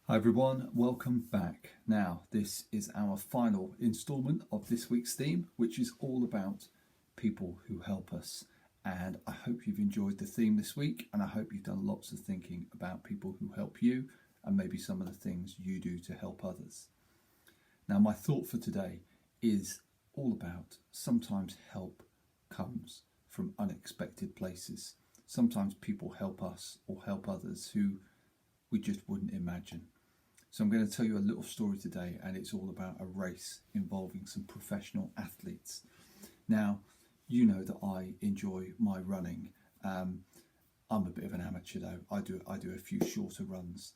Hi everyone, welcome back. Now, this is our final instalment of this week's theme, which is all about people who help us. And I hope you've enjoyed the theme this week, and I hope you've done lots of thinking about people who help you and maybe some of the things you do to help others. Now, my thought for today is all about sometimes help comes from unexpected places. Sometimes people help us or help others who we just wouldn't imagine. So I'm going to tell you a little story today, and it's all about a race involving some professional athletes. Now, you know that I enjoy my running. I'm a bit of an amateur though. I do a few shorter runs,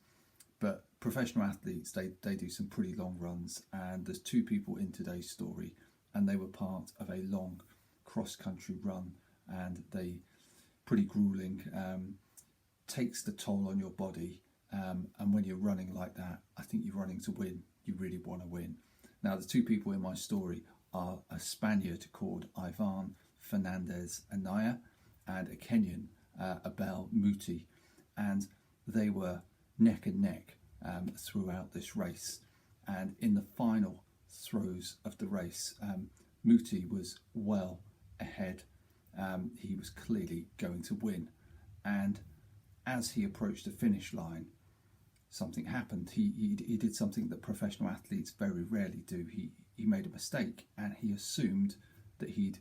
but professional athletes, they do some pretty long runs, and there's two people in today's story, and they were part of a long cross-country run, and they pretty grueling, takes the toll on your body. And when you're running like that, I think you're running to win. You really want to win. Now, the two people in my story are a Spaniard called Ivan Fernandez Anaya and a Kenyan, Abel Muti. And they were neck and neck throughout this race. And in the final throes of the race, Muti was well ahead. He was clearly going to win. And as he approached the finish line, something happened. He did something that professional athletes very rarely do. He made a mistake, and he assumed that he'd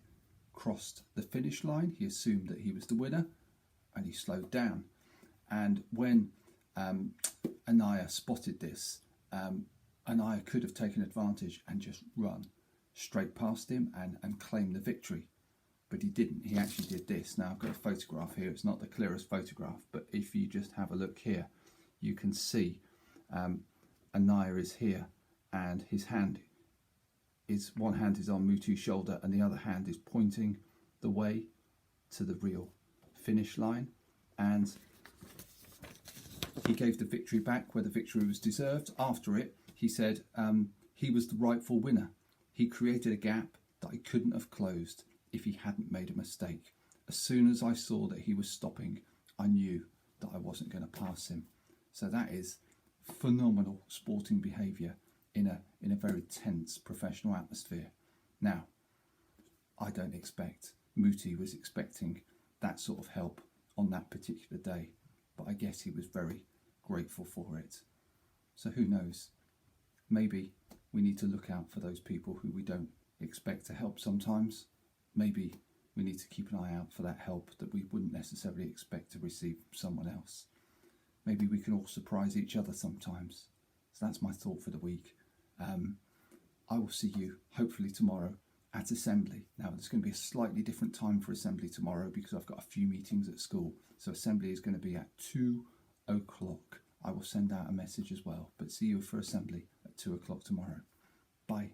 crossed the finish line. He assumed that he was the winner, and he slowed down. And when Anaya spotted this, Anaya could have taken advantage and just run straight past him and claim the victory. But he didn't. He actually did this. Now, I've got a photograph here. It's not the clearest photograph, but if you just have a look here, you can see Anaya is here, and his hand is, one hand is on Muti's shoulder and the other hand is pointing the way to the real finish line. And he gave the victory back where the victory was deserved. After it, he said he was the rightful winner. He created a gap that I couldn't have closed if he hadn't made a mistake. As soon as I saw that he was stopping, I knew that I wasn't going to pass him. So that is phenomenal sporting behaviour in a very tense professional atmosphere. Now, I don't expect Muti was expecting that sort of help on that particular day, but I guess he was very grateful for it. So who knows? Maybe we need to look out for those people who we don't expect to help sometimes. Maybe we need to keep an eye out for that help that we wouldn't necessarily expect to receive from someone else. Maybe we can all surprise each other sometimes. So that's my thought for the week. I will see you hopefully tomorrow at assembly. Now, there's going to be a slightly different time for assembly tomorrow because I've got a few meetings at school. So assembly is going to be at 2 o'clock. I will send out a message as well, but see you for assembly at 2 o'clock tomorrow. Bye.